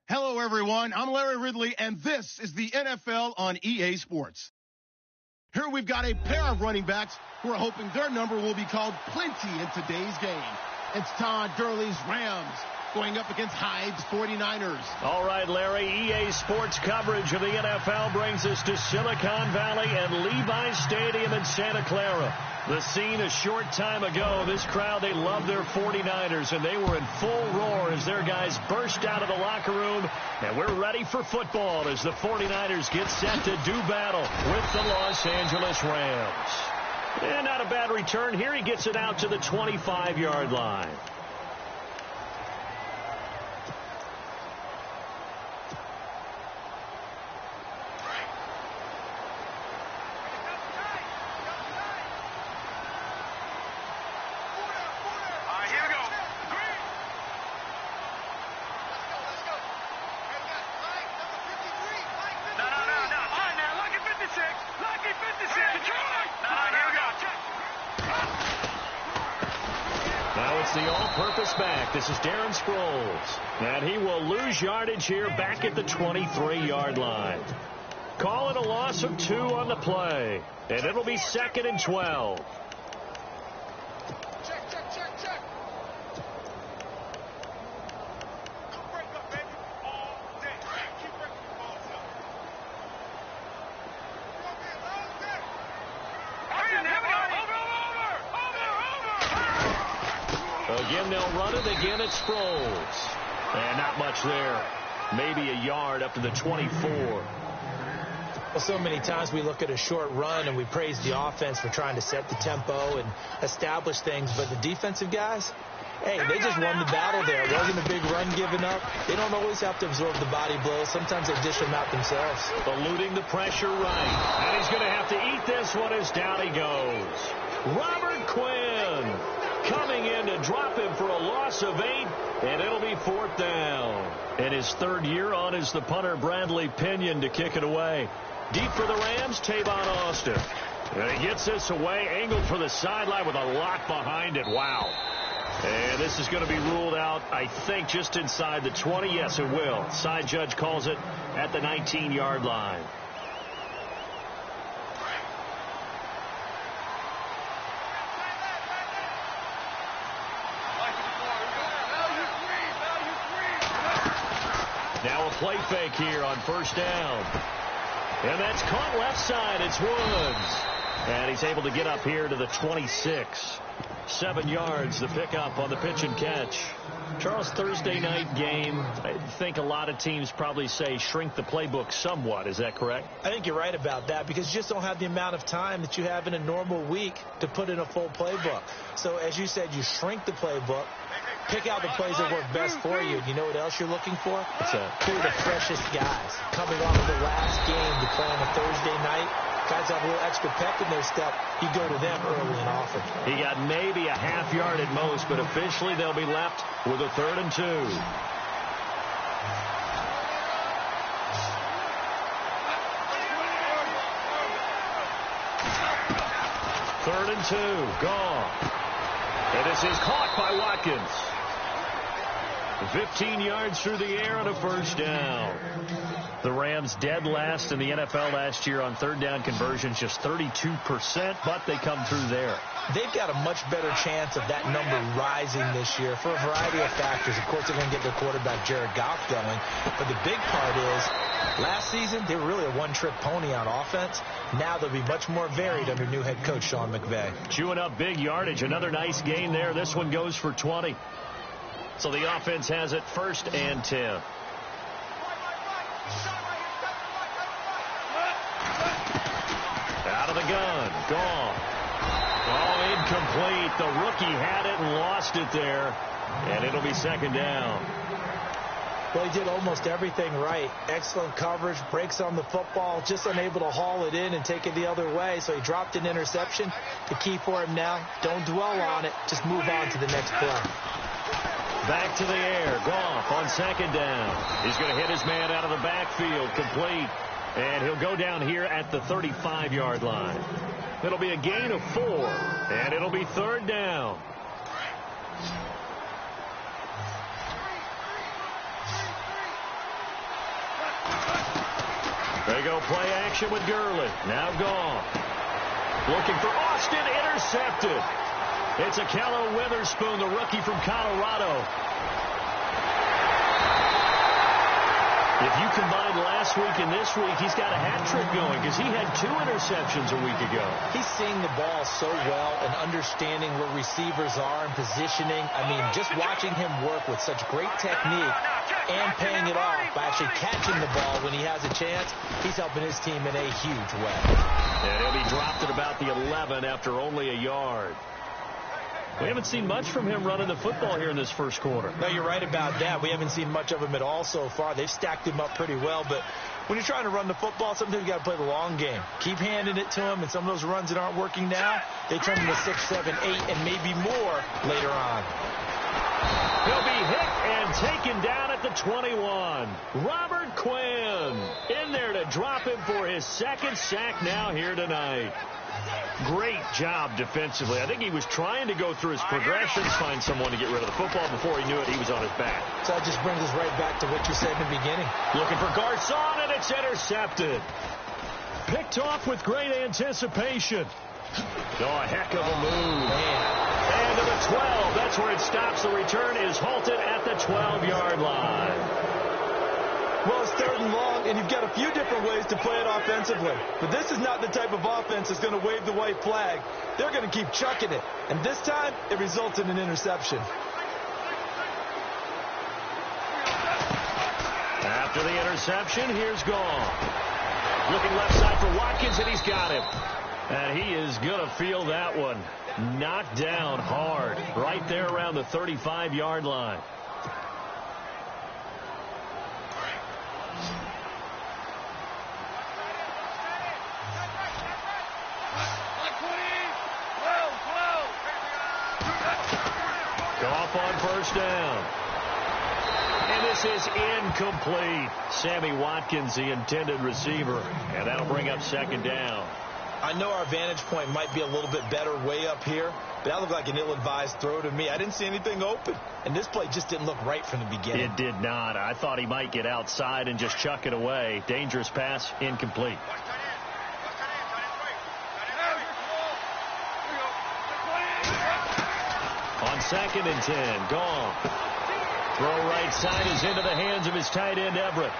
Hello, everyone. I'm Larry Ridley, and this is the NFL on EA Sports. Here we've got a pair of running backs who are hoping their number will be called plenty in today's game. It's Todd Gurley's Rams going up against Hyde's 49ers. All right, Larry, EA Sports coverage of the NFL brings us to Silicon Valley and Levi's Stadium in Santa Clara. The scene a short time ago, this crowd, they love their 49ers, and they were in full roar as their guys burst out of the locker room. And we're ready for football as the 49ers get set to do battle with the Los Angeles Rams. And not a bad return here. He gets it out to the 25-yard line. This is Darren Sproles, and he will lose yardage here back at the 23-yard line. Call it a loss of 2 on the play, and it'll be 2nd and 12. Again, they'll run it. Again, it's Sproles. And not much there. Maybe a yard up to the 24. Well, so many times we look at a short run and we praise the offense for trying to set the tempo and establish things. But the defensive guys, hey, they just won the battle there. It wasn't a big run given up. They don't always have to absorb the body blows. Sometimes they dish them out themselves. Eluding the pressure right. And he's going to have to eat this one as down he goes. Robert Quinn coming in to drop him for a loss of 8, and it'll be 4th down. In his 3rd year on is the punter Bradley Pinion to kick it away. Deep for the Rams, Tavon Austin. And he gets this away, angled for the sideline with a lot behind it. Wow. And this is going to be ruled out, I think, just inside the 20. Yes, it will. Side judge calls it at the 19-yard line. Now a play fake here on 1st down. And that's caught left side. It's Woods. And he's able to get up here to the 26. 7 yards, the pickup on the pitch and catch. Charles, Thursday night game, I think a lot of teams probably say shrink the playbook somewhat. Is that correct? I think you're right about that because you just don't have the amount of time that you have in a normal week to put in a full playbook. So as you said, you shrink the playbook. Pick out the plays that work best for you. You know what else you're looking for? What's that? Who are the freshest guys coming off of the last game to play on a Thursday night? Guys have a little extra pep in their step. You go to them early and often. He got maybe a half yard at most, but officially they'll be left with a 3rd and 2. 3rd and 2, gone. And this is caught by Watkins. 15 yards through the air and a 1st down. The Rams dead last in the NFL last year on 3rd down conversions, just 32%, but they come through there. They've got a much better chance of that number rising this year for a variety of factors. Of course, they're going to get their quarterback, Jared Goff, going. But the big part is, last season, they were really a one-trick pony on offense. Now they'll be much more varied under new head coach Sean McVay. Chewing up big yardage. Another nice gain there. This one goes for 20. So the offense has it 1st and 10. Out of the gun. Gone. Oh, incomplete. The rookie had it and lost it there. And it'll be 2nd down. Well, he did almost everything right. Excellent coverage, breaks on the football, just unable to haul it in and take it the other way. So he dropped an interception. The key for him now, don't dwell on it. Just move on to the next play. Back to the air. Goff on 2nd down. He's going to hit his man out of the backfield. Complete. And he'll go down here at the 35-yard line. It'll be a gain of 4. And it'll be 3rd down. They go play action with Gurley. Now gone. Looking for Austin. Intercepted. It's Akello Witherspoon, the rookie from Colorado. If you combine last week and this week, he's got a hat trick going because he had 2 interceptions a week ago. He's seeing the ball so well and understanding where receivers are and positioning. I mean, just watching him work with such great technique and paying it off by actually catching the ball when he has a chance, he's helping his team in a huge way. And he'll be dropped at about the 11 after only a yard. We haven't seen much from him running the football here in this first quarter. No, you're right about that. We haven't seen much of him at all so far. They've stacked him up pretty well, but when you're trying to run the football, sometimes you got to play the long game. Keep handing it to him, and some of those runs that aren't working now, they turn into 6, 7, 8, and maybe more later on. He'll be hit and taken down at the 21. Robert Quinn in there to drop him for his 2nd sack now here tonight. Great job defensively. I think he was trying to go through his progressions, find someone to get rid of the football. Before he knew it, he was on his back. So that just brings us right back to what you said in the beginning. Looking for Garcon, and it's intercepted. Picked off with great anticipation. Oh, a heck of a move. Man. And to the 12. That's where it stops. The return is halted at the 12-yard line. Well, it's 3rd and long, and you've got a few different ways to play it offensively. But this is not the type of offense that's going to wave the white flag. They're going to keep chucking it. And this time, it results in an interception. After the interception, here's Gone. Looking left side for Watkins, and he's got him. And he is going to feel that one. Knocked down hard right there around the 35-yard line. Off on 1st down. And this is incomplete. Sammy Watkins, the intended receiver. And that'll bring up 2nd down. I know our vantage point might be a little bit better way up here, but that looked like an ill-advised throw to me. I didn't see anything open. And this play just didn't look right from the beginning. It did not. I thought he might get outside and just chuck it away. Dangerous pass, incomplete. On 2nd and 10, Gone. Throw right side is into the hands of his tight end, Everett.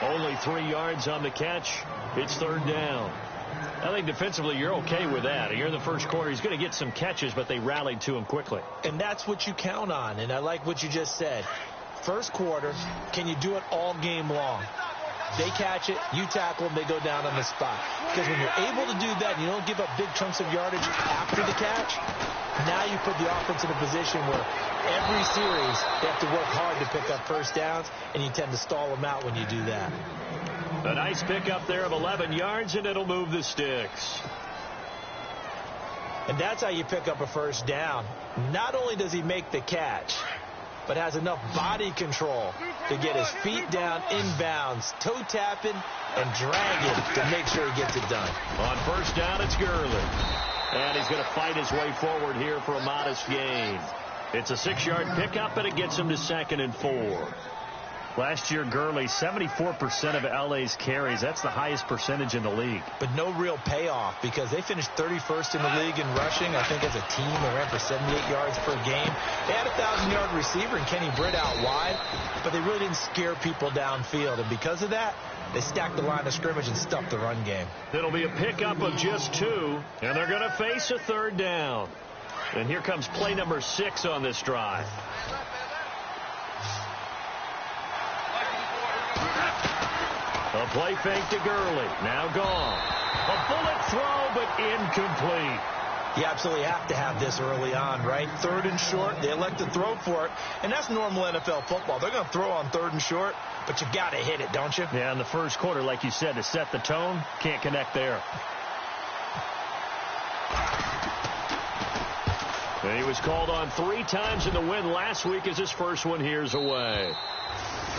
Only 3 yards on the catch. It's 3rd down. I think defensively you're okay with that. Here in the first quarter, he's going to get some catches, but they rallied to him quickly. And that's what you count on, and I like what you just said. First quarter, can you do it all game long? They catch it, you tackle them, they go down on the spot. Because when you're able to do that, and you don't give up big chunks of yardage after the catch, now you put the offense in a position where every series they have to work hard to pick up 1st downs, and you tend to stall them out when you do that. A nice pickup there of 11 yards, and it'll move the sticks. And that's how you pick up a 1st down. Not only does he make the catch, but has enough body control to get his feet down inbounds, toe tapping, and dragging to make sure he gets it done. On 1st down, it's Gurley. And he's going to fight his way forward here for a modest gain. It's a 6-yard pickup, and it gets him to 2nd and 4. Last year, Gurley, 74% of LA's carries. That's the highest percentage in the league. But no real payoff because they finished 31st in the league in rushing. I think as a team, they ran for 78 yards per game. They had a 1,000-yard receiver in Kenny Britt out wide, but they really didn't scare people downfield. And because of that, they stacked the line of scrimmage and stuffed the run game. It'll be a pickup of just 2, and they're going to face a 3rd down. And here comes play number 6 on this drive. A play fake to Gurley. Now Gone. A bullet throw, but incomplete. You absolutely have to have this early on, right? 3rd and short, they elect to throw for it, and that's normal NFL football. They're going to throw on 3rd and short, but you got to hit it, don't you? Yeah, in the first quarter, like you said, to set the tone, can't connect there. And he was called on 3 times in the win last week as his first one here's away.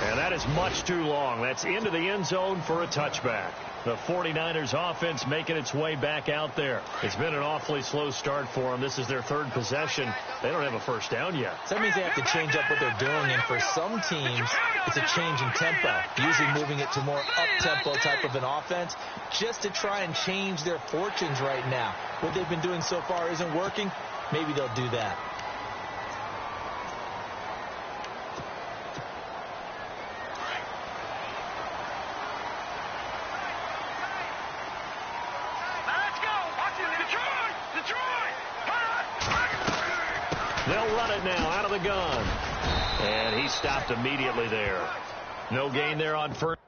And that is much too long. That's into the end zone for a touchback. The 49ers offense making its way back out there. It's been an awfully slow start for them. This is their third possession. They don't have a first down yet. So that means they have to change up what they're doing, and for some teams, it's a change in tempo, usually moving it to more up-tempo type of an offense just to try and change their fortunes right now. What they've been doing so far isn't working. Maybe they'll do that. They'll run it now out of the gun. And he stopped immediately there. No gain there on first.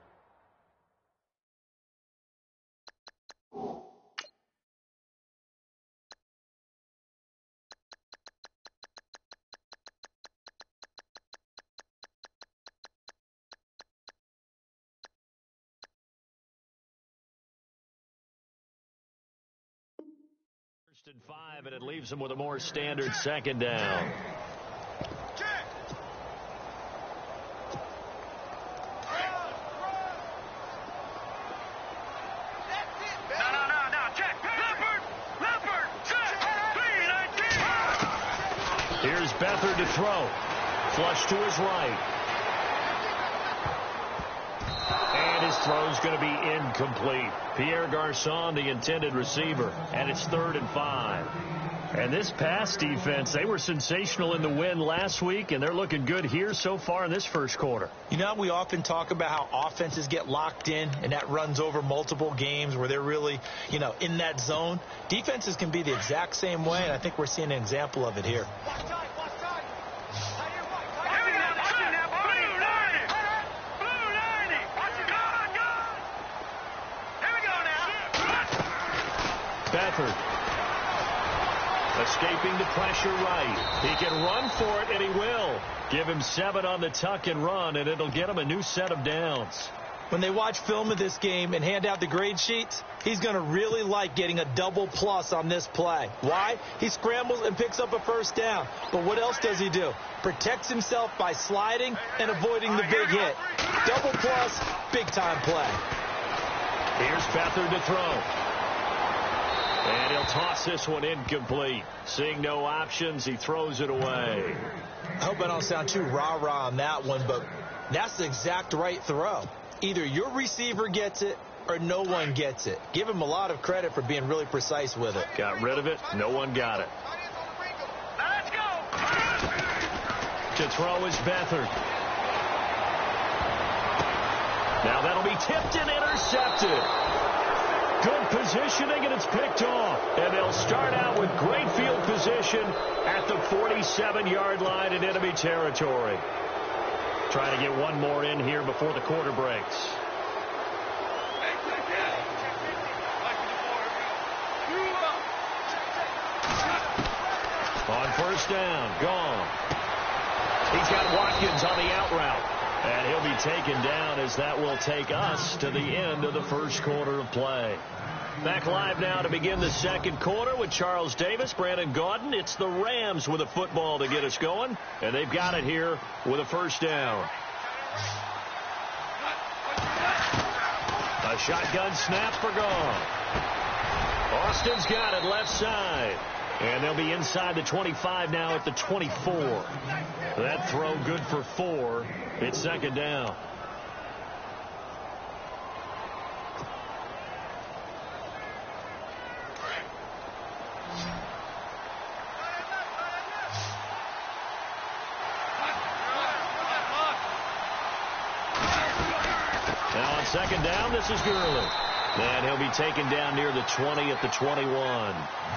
First and 5, and it leaves them with a more standard second down. Here's Beathard to throw. Flush to his right. And his throw's going to be incomplete. Pierre Garçon, the intended receiver. And it's 3rd and 5. And this pass defense, they were sensational in the win last week, and they're looking good here so far in this first quarter. You know, we often talk about how offenses get locked in, and that runs over multiple games where they're really, in that zone. Defenses can be the exact same way, and I think we're seeing an example of it here. Beathard escaping the pressure right. He can run for it, and he will. Give him 7 on the tuck and run, and it'll get him a new set of downs. When they watch film of this game and hand out the grade sheets, he's going to really like getting a double plus on this play. Why? He scrambles and picks up a first down. But what else does he do? Protects himself by sliding and avoiding the big hit. Double plus, big-time play. Here's Beathard to throw. And he'll toss this one incomplete. Seeing no options, he throws it away. I hope I don't sound too rah-rah on that one, but that's the exact right throw. Either your receiver gets it or no one gets it. Give him a lot of credit for being really precise with it. Got rid of it. No one got it. Let's go. To throw is Beathard. Now that'll be tipped and intercepted. Good positioning, and it's picked off. And they'll start out with great field position at the 47-yard line in enemy territory. Trying to get one more in here before the quarter breaks. On first down, gone. He's got Watkins on the out route. And he'll be taken down as that will take us to the end of the first quarter of play. Back live now to begin the second quarter with Charles Davis, Brandon Gaudin. It's the Rams with a football to get us going, and they've got it here with a first down. A shotgun snap for gone. Austin's got it left side. And they'll be inside the 25 now at the 24. That throw good for 4. It's second down. Now on second down, this is Gurley. And he'll be taken down near the 20 at the 21.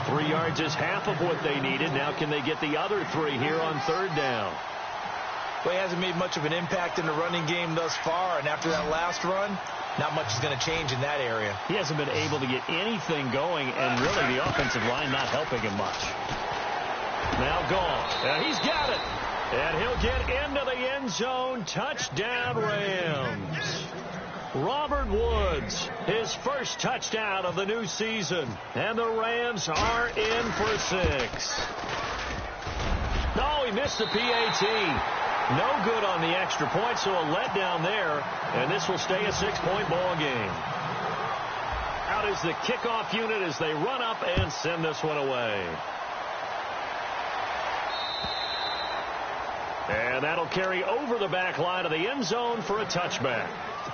3 yards is half of what they needed. Now can they get the other 3 here on third down? Well, he hasn't made much of an impact in the running game thus far, and after that last run, not much is going to change in that area. He hasn't been able to get anything going, and really the offensive line not helping him much. Now gone. And he's got it. And he'll get into the end zone. Touchdown, Rams. Robert Woods, his first touchdown of the new season. And the Rams are in for 6. No, he missed the PAT. No good on the extra point, so a letdown there. And this will stay a 6-point ball game. out is the kickoff unit as they run up and send this one away. And that'll carry over the back line of the end zone for a touchback.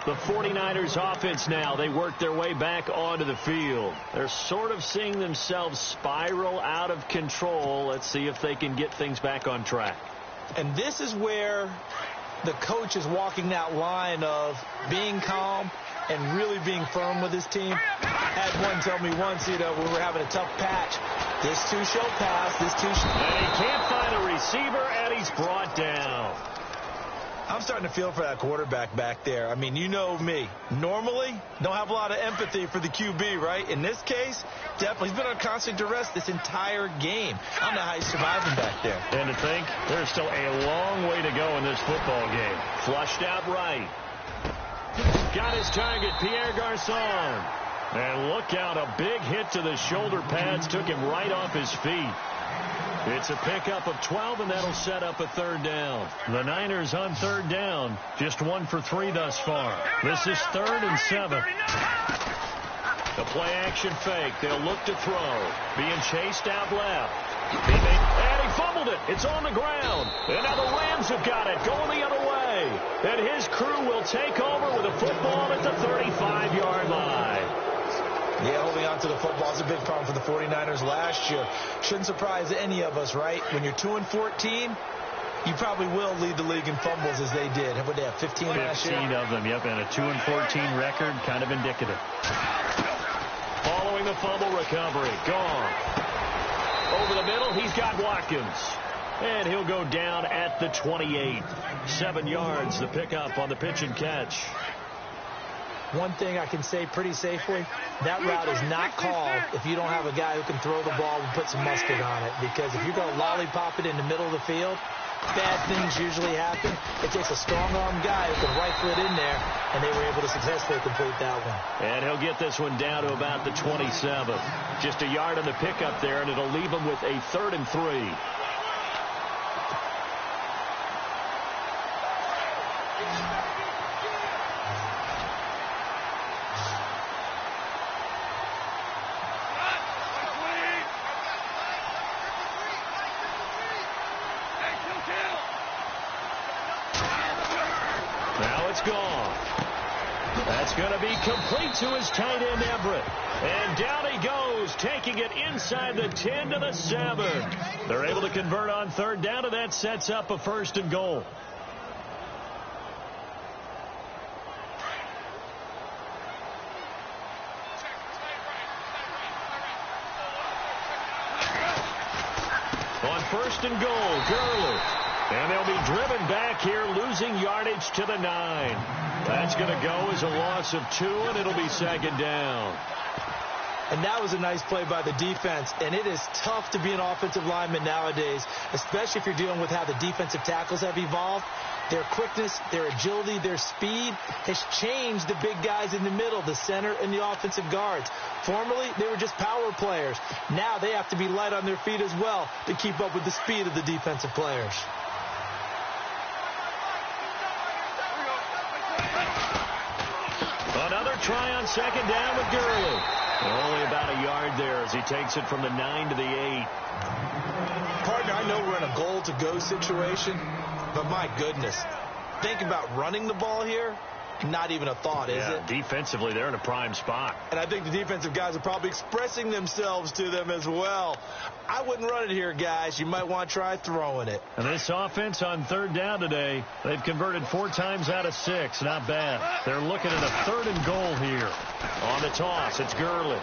The 49ers offense now, they work their way back onto the field. They're sort of seeing themselves spiral out of control. Let's see if they can get things back on track. And this is where the coach is walking that line of being calm and really being firm with his team. I had one tell me once, we were having a tough patch. This too shall pass. This too shall. And he can't find a receiver, and he's brought down. I'm starting to feel for that quarterback back there. I mean, you know me. Normally, don't have a lot of empathy for the QB, right? In this case, definitely. He's been on constant duress this entire game. I don't know how he's surviving back there. And to think, there's still a long way to go in this football game. Flushed out right. Got his target, Pierre Garçon. And look out, a big hit to the shoulder pads took him right off his feet. It's a pickup of 12, and that'll set up a third down. The Niners on third down, just 1 for 3 thus far. This is 3rd and 7. The play-action fake. They'll look to throw. Being chased out left. And he fumbled it. It's on the ground. And now the Rams have got it, going the other way. And his crew will take over with a football at the 35-yard line. Yeah, holding on to the football is a big problem for the 49ers last year. Shouldn't surprise any of us, right? When you're 2-14, you probably will lead the league in fumbles as they did. What, they have 15 last year? 15 of them, yep, and a 2-14 record, kind of indicative. Following the fumble recovery, gone. Over the middle, he's got Watkins. And he'll go down at the 28. 7 yards, the pickup on the pitch and catch. One thing I can say pretty safely, that route is not called if you don't have a guy who can throw the ball and put some mustard on it. Because if you're going to lollipop it in the middle of the field, bad things usually happen. It takes a strong-arm guy who can rifle it in there, and they were able to successfully complete that one. And he'll get this one down to about the 27. Just a yard on the pickup there, and it'll leave him with a 3rd and 3. Now it's gone. That's going to be complete to his tight end, Everett. And down he goes, taking it inside the 10 to the 7. They're able to convert on third down, and that sets up a 1st and goal. On 1st and goal, Gurley. And they'll be driven back here, losing yardage to the 9. That's going to go as a loss of 2, and it'll be 2nd down. And that was a nice play by the defense. And it is tough to be an offensive lineman nowadays, especially if you're dealing with how the defensive tackles have evolved. Their quickness, their agility, their speed has changed the big guys in the middle, the center and the offensive guards. Formerly, they were just power players. Now they have to be light on their feet as well to keep up with the speed of the defensive players. Another try on 2nd down with Gurley. Only about a yard there as he takes it from the 9 to the 8. Partner, I know we're in a goal-to-go situation, but my goodness, think about running the ball here. Not even a thought, is it? Defensively, they're in a prime spot. And I think the defensive guys are probably expressing themselves to them as well. I wouldn't run it here, guys. You might want to try throwing it. And this offense on third down today, they've converted 4 times out of 6. Not bad. They're looking at a 3rd and goal here. On the toss, it's Gurley.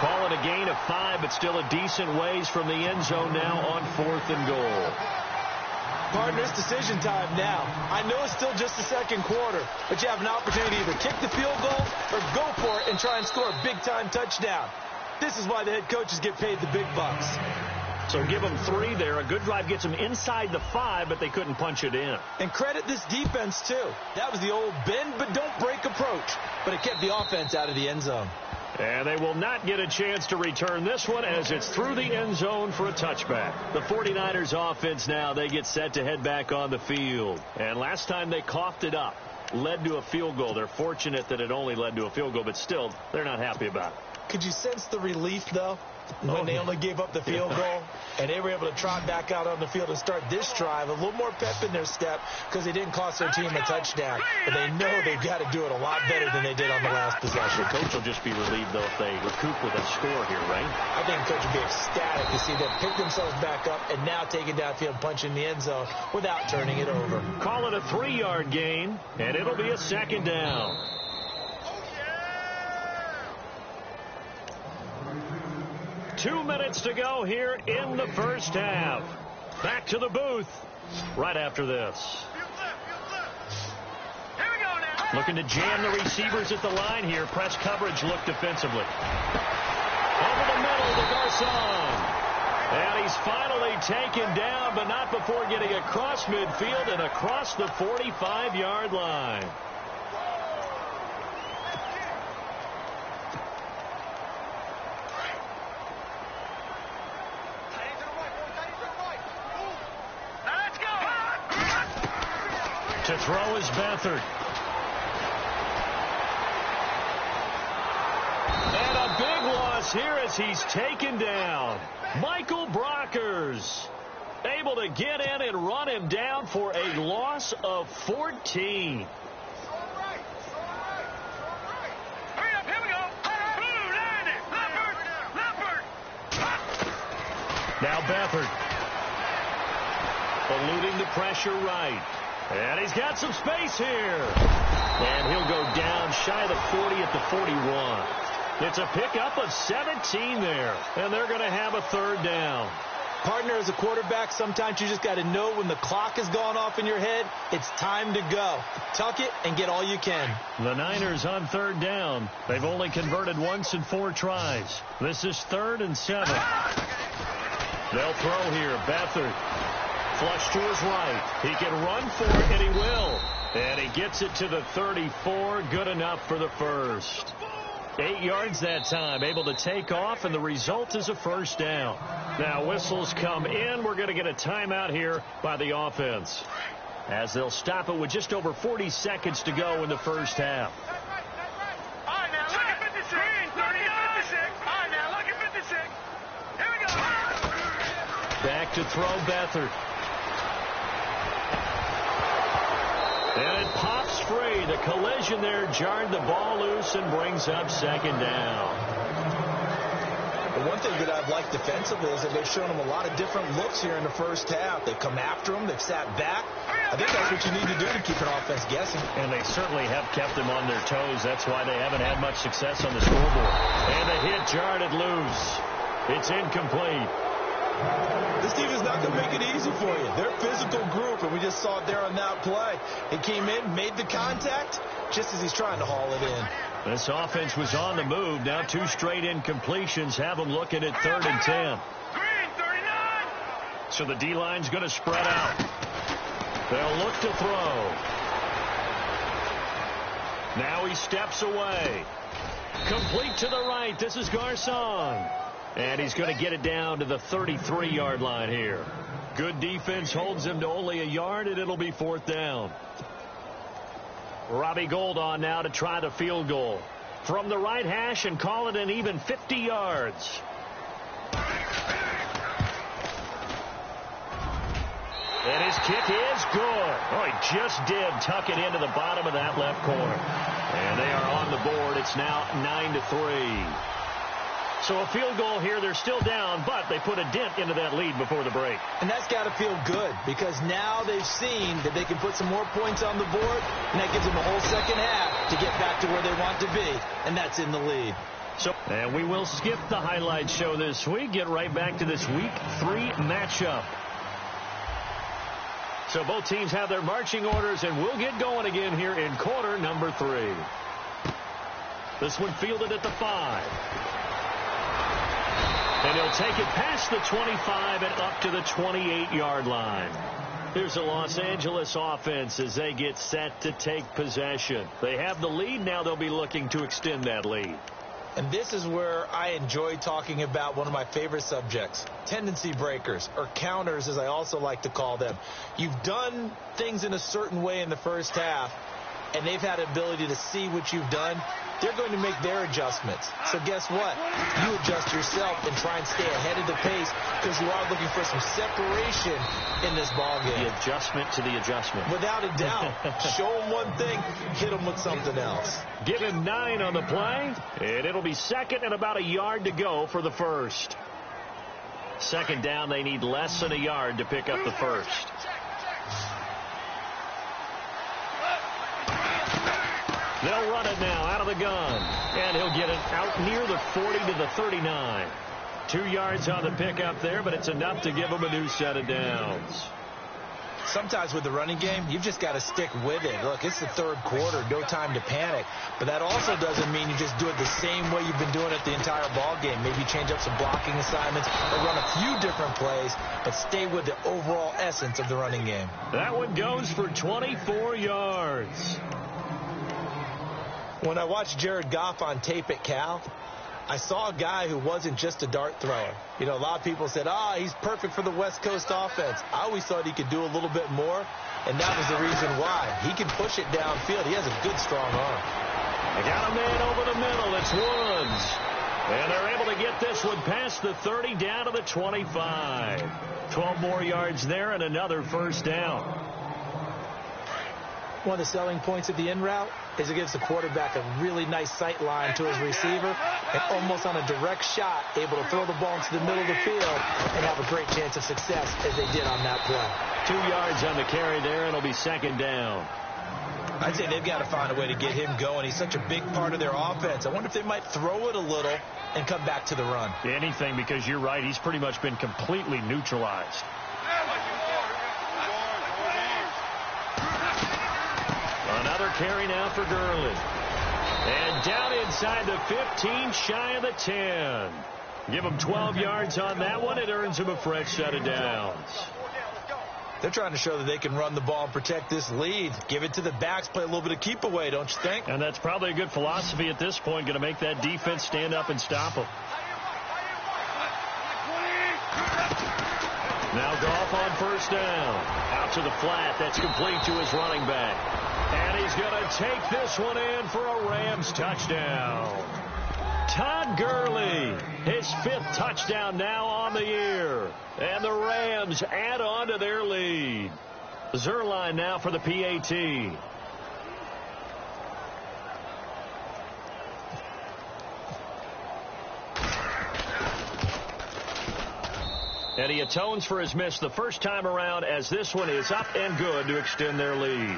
Calling a gain of 5, but still a decent ways from the end zone now on 4th and goal. Partner, it's decision time now. I know it's still just the 2nd quarter, but you have an opportunity to either kick the field goal or go for it and try and score a big-time touchdown. This is why the head coaches get paid the big bucks. So give them 3 there. A good drive gets them inside the 5, but they couldn't punch it in. And credit this defense, too. That was the old bend but don't break approach, but it kept the offense out of the end zone. And they will not get a chance to return this one as it's through the end zone for a touchback. The 49ers offense now, they get set to head back on the field. And last time they coughed it up. led to a field goal. They're fortunate that it only led to a field goal, but still, they're not happy about it. Could you sense the relief, though, when they only gave up the field goal and they were able to trot back out on the field and start this drive, a little more pep in their step because they didn't cost their team a touchdown. But they know they've got to do it a lot better than they did on the last possession. The coach will just be relieved, though, if they recoup with a score here, right? I think the coach will be ecstatic to see them pick themselves back up and now take it downfield, punch in the end zone without turning it over. Call it a 3-yard gain, and it'll be a second down. 2 minutes to go here in the first half. Back to the booth right after this. Here we go now. Looking to jam the receivers at the line here. Press coverage look defensively. Over the middle to Garcon. And he's finally taken down, but not before getting across midfield and across the 45-yard line. To throw is Beathard. And a big loss here as he's taken down. Michael Brockers able to get in and run him down for a loss of 14. Hurry up, here we go. Blue, land it. Leopard. Now Beathard. Eluding the pressure right. And he's got some space here. And he'll go down shy of the 40 at the 41. It's a pickup of 17 there. And they're going to have a third down. Partner, as a quarterback, sometimes you just got to know when the clock has gone off in your head, it's time to go. Tuck it and get all you can. The Niners on third down. They've only converted once in 4 tries. This is 3rd and 7. They'll throw here. Beathard. Flush to his right. He can run for it, and he will. And he gets it to the 34. Good enough for the first. 8 yards that time. Able to take off, and the result is a first down. Now whistles come in. We're going to get a timeout here by the offense, as they'll stop it with just over 40 seconds to go in the first half. All right, now look at 56. 56. All right, now look at 56. Here we go. Back to throw Beathard. And it pops free. The collision there jarred the ball loose and brings up second down. The one thing that I've liked defensively is that they've shown them a lot of different looks here in the first half. They've come after them. They've sat back. I think that's what you need to do to keep an offense guessing. And they certainly have kept them on their toes. That's why they haven't had much success on the scoreboard. And the hit jarred it loose. It's incomplete. This team is not going to make it easy for you. They're a physical group, and we just saw it there on that play. He came in, made the contact, just as he's trying to haul it in. This offense was on the move. Now 2 straight incompletions have them looking at 3rd and 10. Green, 39. So the D-line's going to spread out. They'll look to throw. Now he steps away. Complete to the right. This is Garcon. And he's going to get it down to the 33-yard line here. Good defense holds him to only a yard, and it'll be 4th down. Robbie Gould on now to try the field goal. From the right hash and call it an even 50 yards. And his kick is good. Oh, he just did tuck it into the bottom of that left corner. And they are on the board. It's now 9-3. So a field goal here. They're still down, but they put a dent into that lead before the break. And that's got to feel good because now they've seen that they can put some more points on the board, and that gives them a whole second half to get back to where they want to be, and that's in the lead. And we will skip the highlight show this week. Get right back to this Week 3 matchup. So both teams have their marching orders, and we'll get going again here in quarter number 3. This one fielded at the 5. And he'll take it past the 25 and up to the 28-yard line. Here's the Los Angeles offense as they get set to take possession. They have the lead. Now they'll be looking to extend that lead. And this is where I enjoy talking about one of my favorite subjects, tendency breakers, or counters as I also like to call them. You've done things in a certain way in the first half, and they've had an ability to see what you've done, they're going to make their adjustments. So guess what? You adjust yourself and try and stay ahead of the pace because you are looking for some separation in this ball game. The adjustment to the adjustment. Without a doubt. Show them one thing, hit them with something else. Give him 9 on the play, and it'll be second and about a yard to go for the first. Second down, they need less than a yard to pick up the first. They'll run it now out of the gun, and he'll get it out near the 40 to the 39. 2 yards on the pickup there, but it's enough to give him a new set of downs. Sometimes with the running game, you've just got to stick with it. Look, it's the third quarter, no time to panic. But that also doesn't mean you just do it the same way you've been doing it the entire ball game. Maybe change up some blocking assignments or run a few different plays, but stay with the overall essence of the running game. That one goes for 24 yards. When I watched Jared Goff on tape at Cal, I saw a guy who wasn't just a dart thrower. You know, a lot of people said, he's perfect for the West Coast offense. I always thought he could do a little bit more, and that was the reason why. He can push it downfield. He has a good, strong arm. They got a man over the middle. It's Woods. And they're able to get this one past the 30 down to the 25. 12 more yards there and another first down. One of the selling points of the in route is it gives the quarterback a really nice sight line to his receiver and almost on a direct shot able to throw the ball into the middle of the field and have a great chance of success as they did on that play. 2 yards on the carry there, and it'll be second down. I'd say they've got to find a way to get him going. He's such a big part of their offense. I wonder if they might throw it a little and come back to the run. Anything, because you're right. He's pretty much been completely neutralized. Another carry now for Gurley. And down inside the 15, shy of the 10. Give him 12 yards on that one. It earns him a fresh set of downs. They're trying to show that they can run the ball and protect this lead. Give it to the backs, play a little bit of keep away, don't you think? And that's probably a good philosophy at this point, going to make that defense stand up and stop them. Now Goff on first down. Out to the flat. That's complete to his running back. And he's going to take this one in for a Rams touchdown. Todd Gurley, his 5th touchdown now on the year. And the Rams add on to their lead. Zerline now for the PAT. And he atones for his miss the first time around as this one is up and good to extend their lead.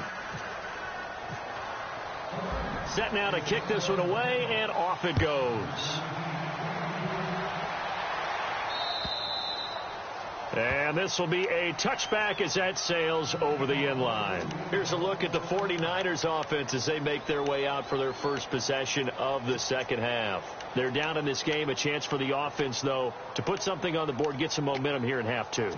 Set now to kick this one away, and off it goes. And this will be a touchback as that sails over the end line. Here's a look at the 49ers offense as they make their way out for their first possession of the second half. They're down in this game. A chance for the offense, though, to put something on the board, get some momentum here in half 2.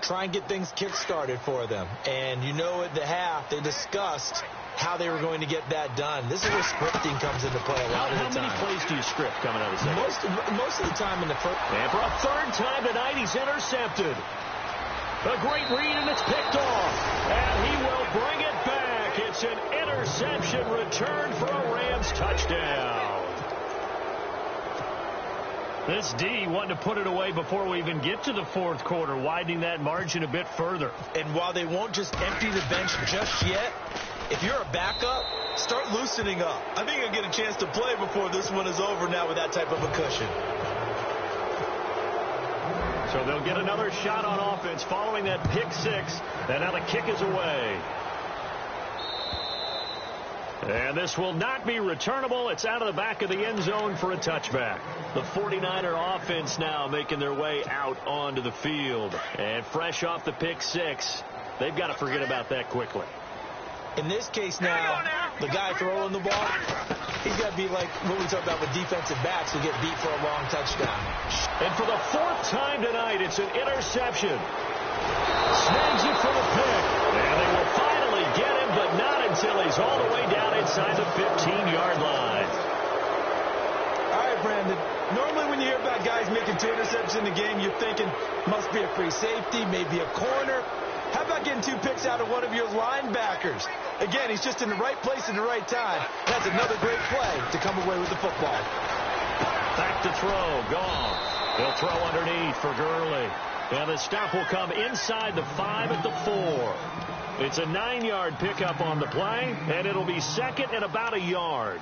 Try and get things kick-started for them. And you know at the half, they discussed how they were going to get that done. This is where scripting comes into play a lot of the time. How many plays do you script coming out of the second? Most of the time in the first. And for a third time tonight, he's intercepted. A great read, and it's picked off. And he will bring it back. It's an interception return for a Rams touchdown. This D wanted to put it away before we even get to the fourth quarter, widening that margin a bit further. And while they won't just empty the bench just yet, if you're a backup, start loosening up. I think you'll get a chance to play before this one is over now with that type of a cushion. So they'll get another shot on offense following that pick 6. And now the kick is away. And this will not be returnable. It's out of the back of the end zone for a touchback. The 49er offense now making their way out onto the field. And fresh off the pick 6, they've got to forget about that quickly. In this case now, the guy throwing the ball, he's got to be like what we talk about with defensive backs who get beat for a long touchdown. And for the 4th time tonight, it's an interception. Snags it for the pick. And they will finally get him, but not until he's all the way down inside the 15-yard line. All right, Brandon. Normally when you hear about guys making 2 interceptions in the game, you're thinking must be a free safety, maybe a corner. How about getting 2 picks out of one of your linebackers? Again, he's just in the right place at the right time. That's another great play to come away with the football. Back to throw. Goff. He'll throw underneath for Gurley. And the stop will come inside the 5 at the 4. It's a 9-yard pickup on the play, and it'll be second and about a yard.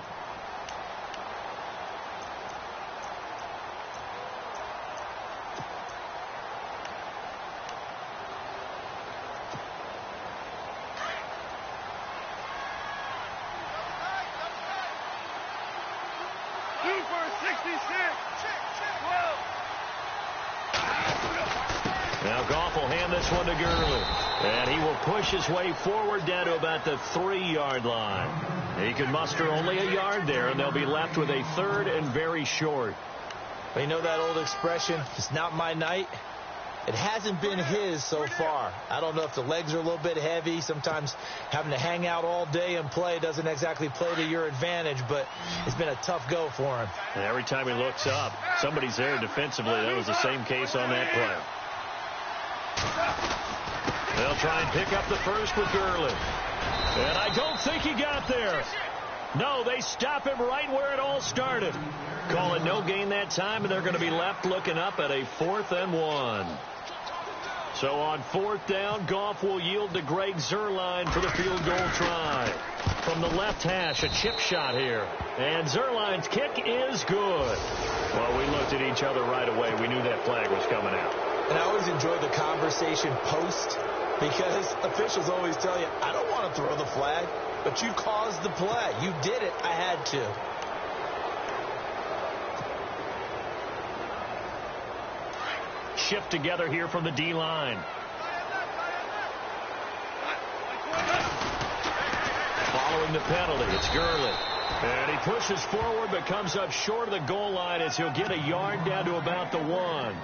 Now Goff will hand this one to Gurley. And he will push his way forward down to about the 3-yard line. He can muster only a yard there, and they'll be left with a 3rd and very short. Well, you know that old expression, it's not my night? It hasn't been his so far. I don't know if the legs are a little bit heavy. Sometimes having to hang out all day and play doesn't exactly play to your advantage, but it's been a tough go for him. And every time he looks up, somebody's there defensively. That was the same case on that play. They'll try and pick up the first with Gurley. And I don't think he got there. No, they stop him right where it all started. Call it no gain that time, and they're going to be left looking up at a 4th and 1. So on 4th down, Goff will yield to Greg Zuerlein for the field goal try. From the left hash, a chip shot here. And Zerline's kick is good. Well, we looked at each other right away. We knew that flag was coming out. And I always enjoy the conversation post, because officials always tell you, I don't want to throw the flag, but you caused the play. You did it. I had to. Shift together here from the D-line. Following the penalty, it's Gurley. And he pushes forward but comes up short of the goal line as he'll get a yard down to about the 1.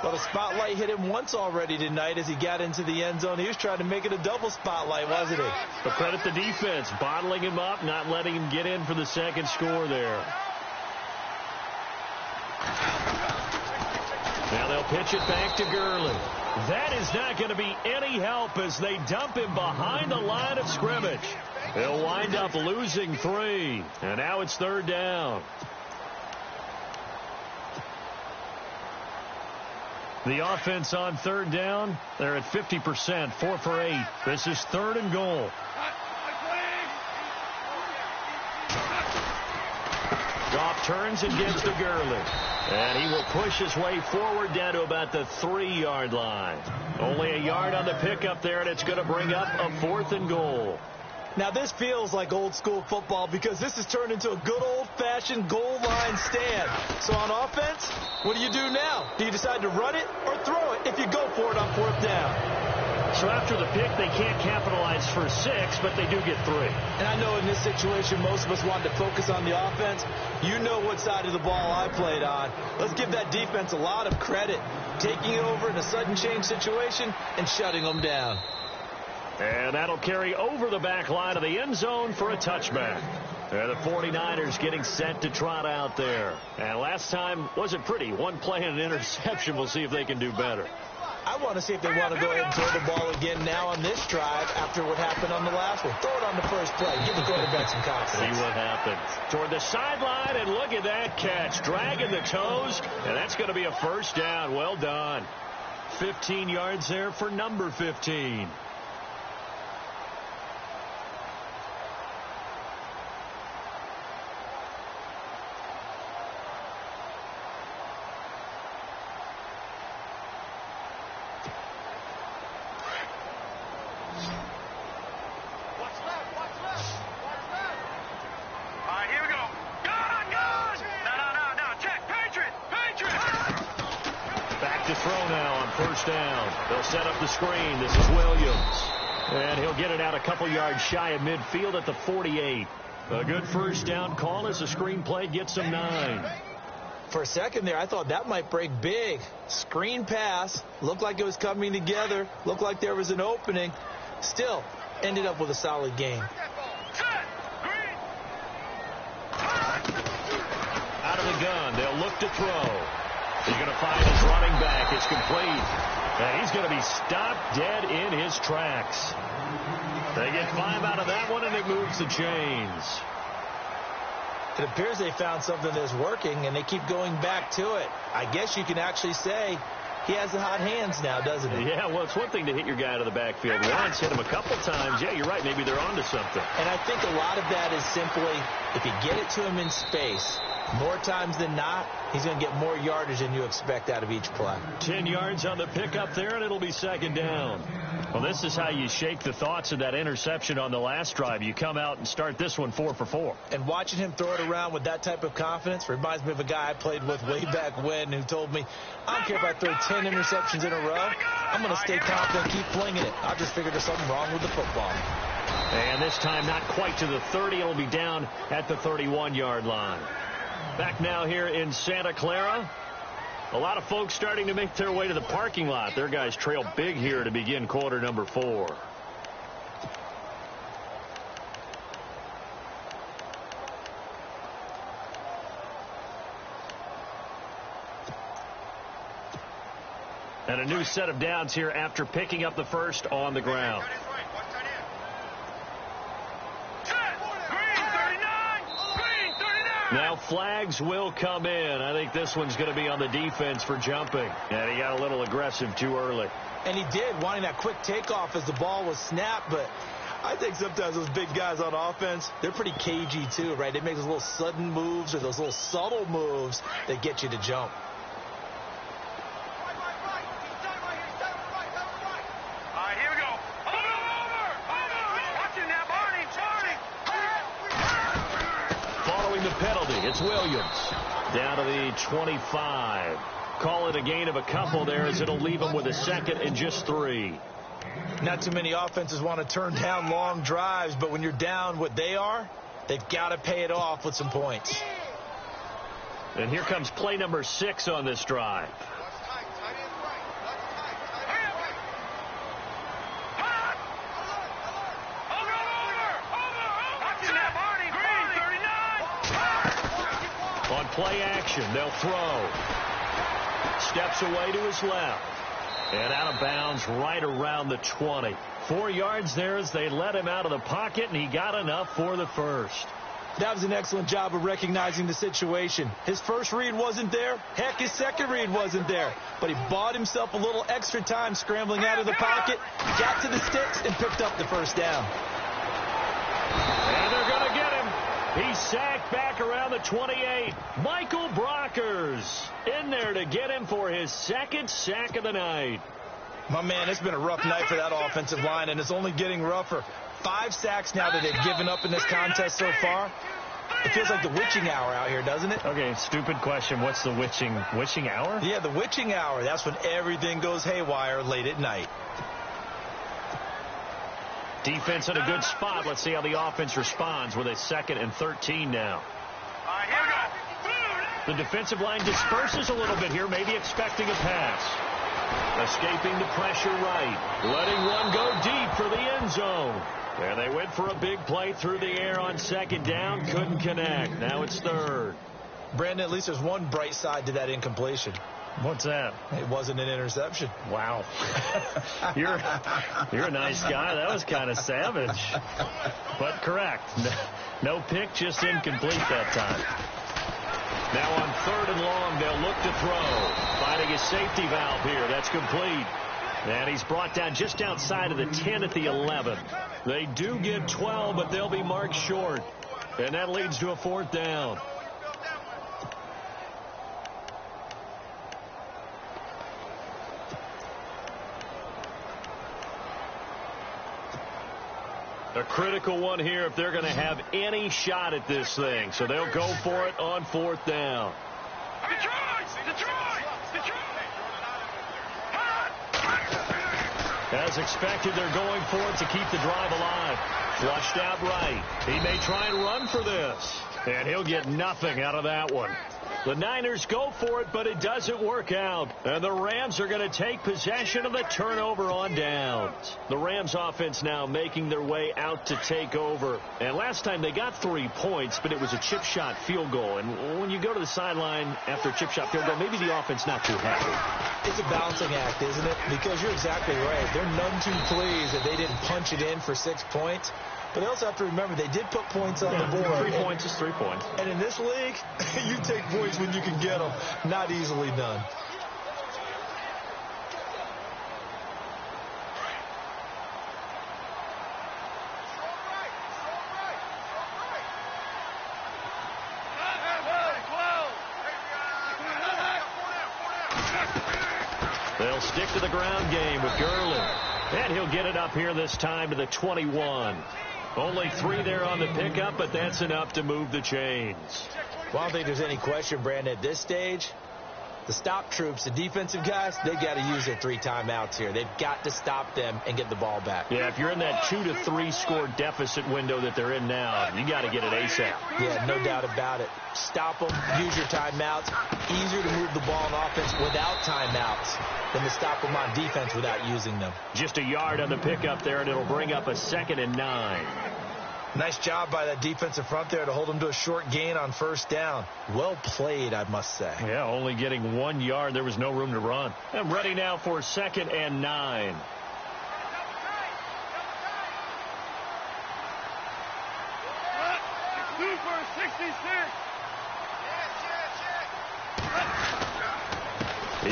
Well, the spotlight hit him once already tonight as he got into the end zone. He was trying to make it a double spotlight, wasn't he? But credit the defense, bottling him up, not letting him get in for the second score there. Now they'll pitch it back to Gurley. That is not going to be any help as they dump him behind the line of scrimmage. He'll wind up losing 3. And now it's 3rd down. The offense on 3rd down, they're at 50%, 4 for 8. This is 3rd and goal. Goff turns and gives to Gurley. And he will push his way forward down to about the 3-yard line. Only a yard on the pickup there, and it's going to bring up a 4th and goal. Now, this feels like old-school football because this has turned into a good old-fashioned goal line stand. So on offense, what do you do now? Do you decide to run it or throw it if you go for it on 4th down? So after the pick, they can't capitalize for 6, but they do get 3. And I know in this situation, most of us wanted to focus on the offense. You know what side of the ball I played on. Let's give that defense a lot of credit, taking it over in a sudden change situation and shutting them down. And that'll carry over the back line of the end zone for a touchback. And the 49ers getting set to trot out there. And last time wasn't pretty. One play and an interception. We'll see if they can do better. I want to see if they want to go ahead and throw the ball again now on this drive after what happened on the last one. Throw it on the first play. Give the quarterback some confidence. See what happens. Toward the sideline, and look at that catch. Dragging the toes, and that's going to be a 1st down. Well done. 15 yards there for number 15. Down. They'll set up the screen. This is Williams. And he'll get it out a couple yards shy of midfield at the 48. A good 1st down call as the screen play gets them 9. For a second there, I thought that might break big. Screen pass. Looked like it was coming together. Looked like there was an opening. Still, ended up with a solid game. Out of the gun. They'll look to throw. He's going to find his running back. It's complete. And he's going to be stopped dead in his tracks. They get 5 out of that one, and it moves the chains. It appears they found something that's working, and they keep going back to it. I guess you can actually say he has the hot hands now, doesn't he? Yeah, well, it's one thing to hit your guy out of the backfield once, hit him a couple times. Yeah, you're right. Maybe they're onto something. And I think a lot of that is simply if you get it to him in space, more times than not, he's going to get more yardage than you expect out of each play. 10 yards on the pickup there, and it'll be second down. Well, this is how you shake the thoughts of that interception on the last drive. You come out and start this one 4 for 4. And watching him throw it around with that type of confidence reminds me of a guy I played with way back when who told me, I don't care if I throw 10 interceptions in a row. I'm going to stay confident and keep flinging it. I just figured there's something wrong with the football. And this time not quite to the 30. It'll be down at the 31-yard line. Back now here in Santa Clara. A lot of folks starting to make their way to the parking lot. Their guys trail big here to begin quarter number 4. And a new set of downs here after picking up the first on the ground. Now flags will come in. I think this one's going to be on the defense for jumping. And he got a little aggressive too early. And he did, wanting that quick takeoff as the ball was snapped. But I think sometimes those big guys on offense, they're pretty cagey too, right? They make those little sudden moves or those little subtle moves that get you to jump. Penalty. It's Williams down to the 25. Call it a gain of a couple there as it'll leave him with a second and just 3. Not too many offenses want to turn down long drives, but when you're down what they are, they've got to pay it off with some points. And here comes play number 6 on this drive. On play action, they'll throw. Steps away to his left. And out of bounds right around the 20. 4 yards there as they let him out of the pocket, and he got enough for the first. That was an excellent job of recognizing the situation. His first read wasn't there. Heck, his second read wasn't there. But he bought himself a little extra time scrambling out of the pocket, got to the sticks, and picked up the first down. And they're going to get him. He's sacked back around the 28. Michael Brockers in there to get him for his second sack of the night. My man, it's been a rough night for that offensive line, and it's only getting rougher. 5 sacks now that they've given up in this contest so far. It feels like the witching hour out here, doesn't it? Okay, stupid question. What's the witching hour? Yeah, the witching hour. That's when everything goes haywire late at night. Defense in a good spot. Let's see how the offense responds with a 2nd and 13 now. Here we go. The defensive line disperses a little bit here, maybe expecting a pass. Escaping the pressure right. Letting one go deep for the end zone. And they went for a big play through the air on 2nd down. Couldn't connect. Now it's 3rd. Brandon, at least there's one bright side to that incompletion. What's that? It wasn't an interception. Wow. You're a nice guy. That was kind of savage. But correct. No pick, just incomplete that time. Now on 3rd and long, they'll look to throw. Finding a safety valve here. That's complete. And he's brought down just outside of the 10 at the 11. They do get 12, but they'll be marked short. And that leads to a 4th down. A critical one here if they're going to have any shot at this thing. So they'll go for it on 4th down. As expected, they're going for it to keep the drive alive. Flushed out right. He may try and run for this. And he'll get nothing out of that one. The Niners go for it, but it doesn't work out. And the Rams are going to take possession of the turnover on downs. The Rams offense now making their way out to take over. And last time they got 3 points, but it was a chip shot field goal. And when you go to the sideline after a chip shot field goal, maybe the offense not too happy. It's a balancing act, isn't it? Because you're exactly right. They're none too pleased that they didn't punch it in for 6 points. But they also have to remember they did put points on the board. 3 points is 3 points. And in this league, you take points when you can get them. Not easily done. They'll stick to the ground game with Gurley. And he'll get it up here this time to the 21. Only 3 there on the pickup, but that's enough to move the chains. Well, I don't think there's any question, Brandon, at this stage. The stop troops, the defensive guys, they got to use their 3 timeouts here. They've got to stop them and get the ball back. Yeah, if you're in that 2 to 3 score deficit window that they're in now, you got to get it ASAP. Yeah, no doubt about it. Stop them, use your timeouts. Easier to move the ball on offense without timeouts than to stop them on defense without using them. Just a yard on the pickup there, and it'll bring up a 2nd and 9. Nice job by that defensive front there to hold them to a short gain on 1st down. Well played, I must say. Yeah, only getting 1 yard. There was no room to run. I'm ready now for 2nd and 9. Super 66.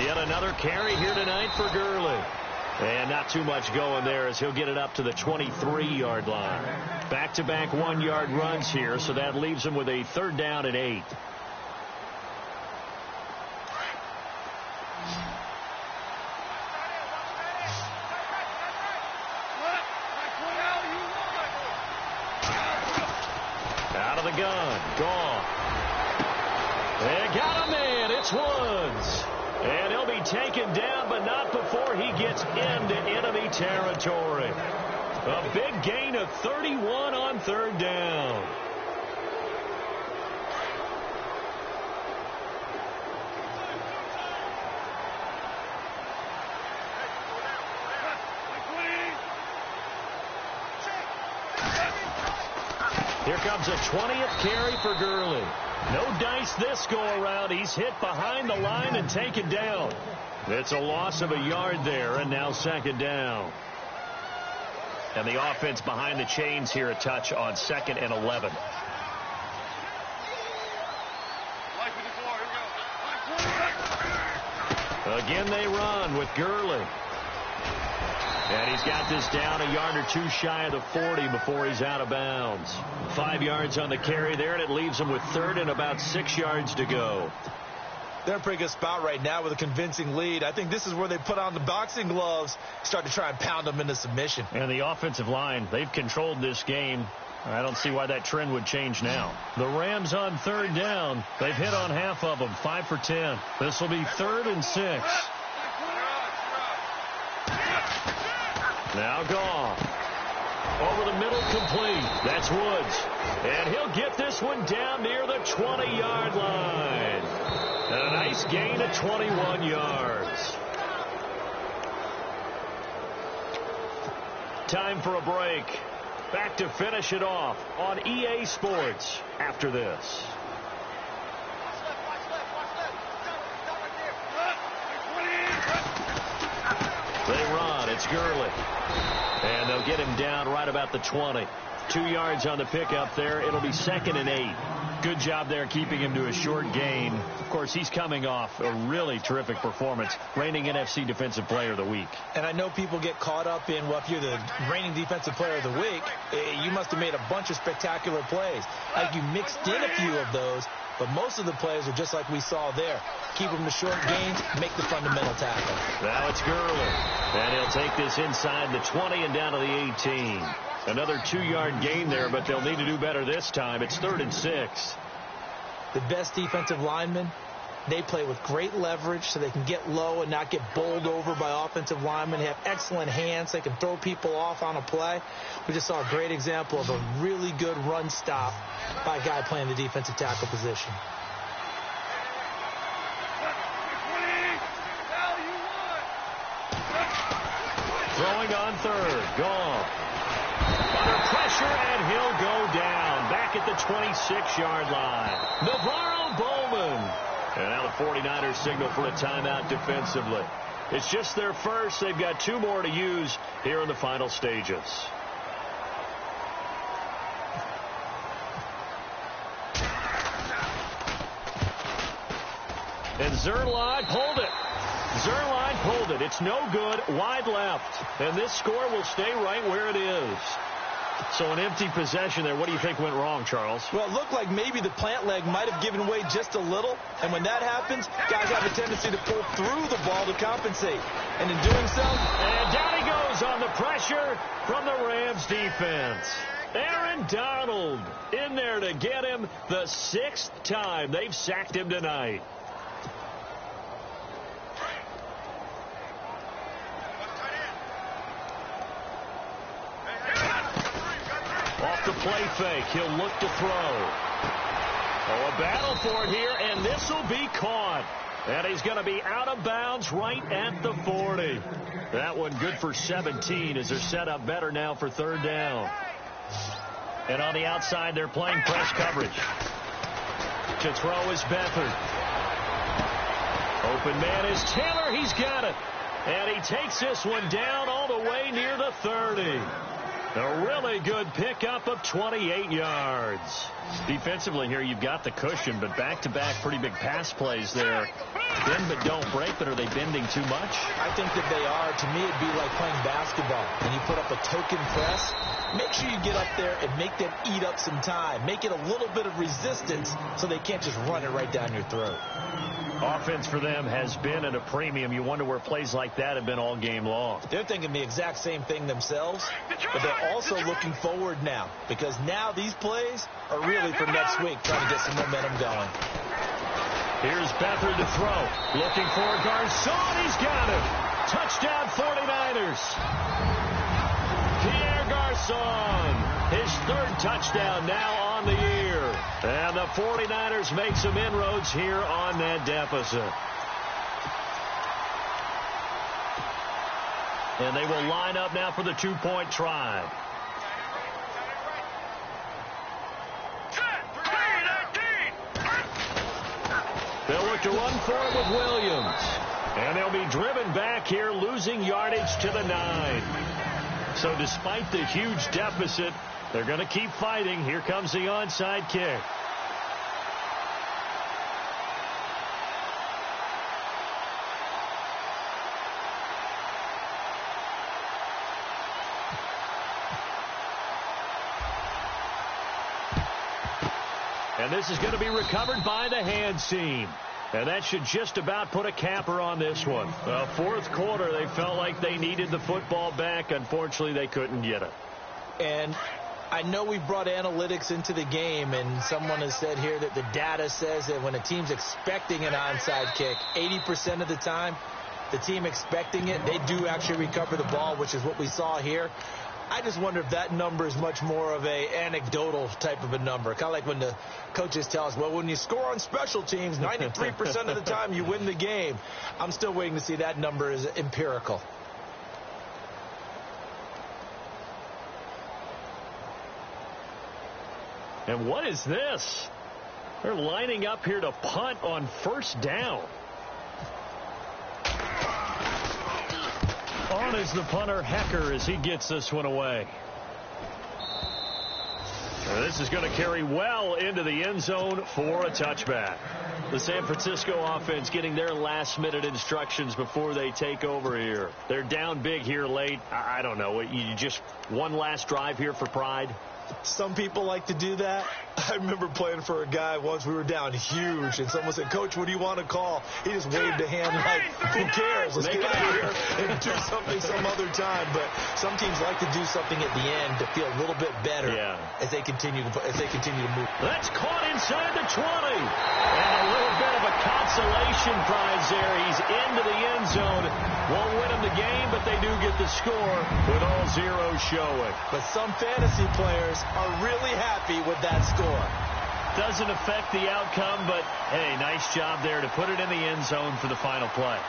Yet another carry here tonight for Gurley. And not too much going there as he'll get it up to the 23-yard line. Back-to-back 1-yard runs here, so that leaves him with a 3rd down and 8. Out of the gun. Gone. They got a man. It's Woods. And he'll be taken down, but not before he gets into enemy territory. A big gain of 31 on 3rd down. Here comes a 20th carry for Gurley. No dice this go around. He's hit behind the line and taken down. It's a loss of a yard there, and now 2nd down. And the offense behind the chains here a touch on 2nd and 11. Again they run with Gurley. And he's got this down a yard or 2 shy of the 40 before he's out of bounds. 5 yards on the carry there, and it leaves him with 3rd and about 6 yards to go. They're in a pretty good spot right now with a convincing lead. I think this is where they put on the boxing gloves, start to try and pound them into submission. And the offensive line, they've controlled this game. I don't see why that trend would change now. The Rams on 3rd down. They've hit on half of them, 5 for 10. This will be 3rd and 6. Now gone. Over the middle, complete. That's Woods. And he'll get this one down near the 20-yard line. And a nice gain of 21 yards. Time for a break. Back to finish it off on EA Sports after this. They run. It's Gurley. And they'll get him down right about the 20. 2 yards on the pickup there. It'll be 2nd and 8. Good job there keeping him to a short gain. Of course, he's coming off a really terrific performance. Reigning NFC Defensive Player of the Week. And I know people get caught up in, well, if you're the reigning Defensive Player of the Week, you must have made a bunch of spectacular plays. Like you mixed in a few of those, but most of the plays are just like we saw there. Keep them to short gains, make the fundamental tackle. Now it's Gurley. And he'll take this inside the 20 and down to the 18. Another 2-yard gain there, but they'll need to do better this time. It's 3rd and 6. The best defensive linemen, they play with great leverage so they can get low and not get bowled over by offensive linemen. They have excellent hands. They can throw people off on a play. We just saw a great example of a really good run stop by a guy playing the defensive tackle position. third. Gone. Under pressure, and he'll go down. Back at the 26-yard line. Navarro Bowman. And now the 49ers signal for a timeout defensively. It's just their first. They've got 2 more to use here in the final stages. And Zerline pulled it. Zerline pulled it. It's no good. Wide left. And this score will stay right where it is. So an empty possession there. What do you think went wrong, Charles? Well, it looked like maybe the plant leg might have given way just a little. And when that happens, guys have a tendency to pull through the ball to compensate. And in doing so... And down he goes on the pressure from the Rams defense. Aaron Donald in there to get him the 6th time they've sacked him tonight. Off the play fake, he'll look to throw. Oh, a battle for it here, and this will be caught. And he's going to be out of bounds right at the 40. That one good for 17 as they're set up better now for 3rd down. And on the outside, they're playing press coverage. To throw is Beathard. Open man is Taylor. He's got it. And he takes this one down all the way near the 30. A really good pickup of 28 yards. Defensively here, you've got the cushion, but back-to-back pretty big pass plays there. Bend but don't break, but are they bending too much? I think that they are. To me, it'd be like playing basketball. When you put up a token press, make sure you get up there and make them eat up some time. Make it a little bit of resistance so they can't just run it right down your throat. Offense for them has been at a premium. You wonder where plays like that have been all game long. They're thinking the exact same thing themselves, but they're also looking forward now because now these plays are really for next week, trying to get some momentum going. Here's Beathard to throw. Looking for Garcon. He's got it. Touchdown 49ers. Pierre Garcon. His 3rd touchdown now on the year. And the 49ers make some inroads here on that deficit. And they will line up now for the 2-point try. They'll look to run for it with Williams. And they'll be driven back here, losing yardage to the 9. So despite the huge deficit, they're going to keep fighting. Here comes the onside kick. And this is going to be recovered by the hands team. And that should just about put a capper on this one. 4th quarter, they felt like they needed the football back. Unfortunately, they couldn't get it. And I know we brought analytics into the game, and someone has said here that the data says that when a team's expecting an onside kick, 80% of the time, the team expecting it, they do actually recover the ball, which is what we saw here. I just wonder if that number is much more of a anecdotal type of a number. Kind of like when the coaches tell us, well, when you score on special teams, 93% of the time you win the game. I'm still waiting to see that number is empirical. And what is this? They're lining up here to punt on 1st down. On is the punter, Hecker, as he gets this one away. And this is going to carry well into the end zone for a touchback. The San Francisco offense getting their last-minute instructions before they take over here. They're down big here late. I don't know. You just one last drive here for pride? Some people like to do that. I remember playing for a guy once. We were down huge, and someone said, Coach, what do you want to call? He just waved a hand like, who cares? Let's get out of here and do something some other time. But some teams like to do something at the end to feel a little bit better as they continue to move. That's caught inside the 20. And a little bit of a consolation prize there. He's into the end zone. Won't win him the game, but they do get the score with all zeros showing. But some fantasy players are really happy with that score. Doesn't affect the outcome, but, hey, nice job there to put it in the end zone for the final play.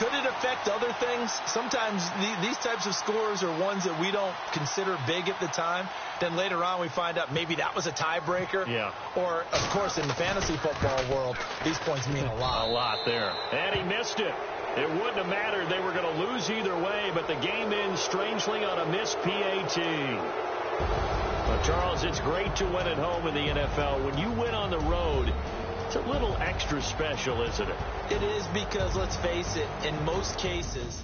Could it affect other things? Sometimes these types of scores are ones that we don't consider big at the time. Then later on we find out maybe that was a tiebreaker. Yeah. Or, of course, in the fantasy football world, these points mean a lot. A lot there. And he missed it. It wouldn't have mattered. They were going to lose either way, but the game ends strangely on a missed PAT. But, Charles, it's great to win at home in the NFL. When you win on the road, it's a little extra special, isn't it? It is because, let's face it, in most cases,